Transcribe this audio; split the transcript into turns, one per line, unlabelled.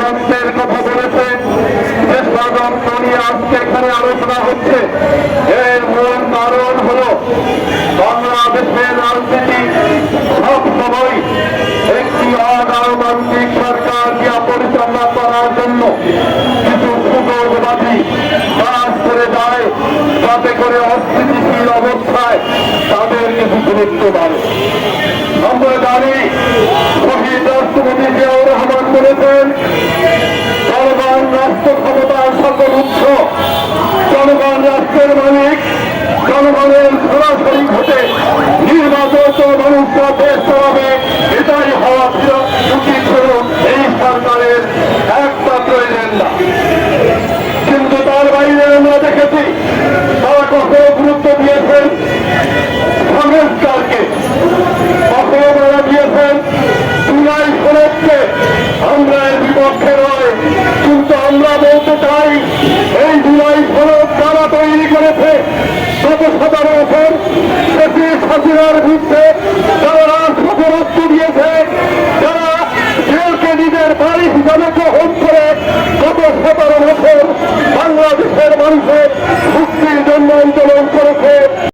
ষড়যন্ত্রের কথা বলেছেন, যে ষড়যন্ত্র নিয়ে আজকে এখানে আলোচনা হচ্ছে, এর মূল কারণ হল বাংলাদেশের রাজনীতি সবসময় একটি অগণতান্ত্রিক সরকারকে পরিচালনা করার জন্য কিছু সুযোগবাদী কাজ করে যায়, যাতে করে অস্থিতিশীল অবস্থায় তাদের কিছু গুরুত্ব বাড়ে। আমরা জানি শহীদ রাষ্ট্রপতি জিয়াউর রহমান বলেছেন, জনগণ রাষ্ট্র ক্ষমতার সকল উৎস, জনগণ রাষ্ট্রের মালিক, জনগণের সরাসরি ভোটে নির্বাচিত মানুষরা দেশ চালাবে, এটাই হওয়া উচিত ছিল এই সরকারের একমাত্র এজেন্ডা। কিন্তু তার বাইরে আমরা দেখেছি তারা কত গুরুত্ব দিয়েছেন সংস্কারকে, কখনো তারা দিয়েছেন জুলাই সনদকে। আমরা এর বিপক্ষে নয়, কিন্তু আমরা বলতে চাই এই জুলাই সনদ তারা তৈরি করেছে গত 17 বছর শেখ হাসিনার বিরুদ্ধে, যারা রাষ্ট্রপতি দিয়েছে, যারা জেলকে নিজের বাড়ি হিসাবে গ্রহণ করে গত 17 বছর বাংলাদেশের মানুষের মুক্তির জন্য আন্দোলন করেছে।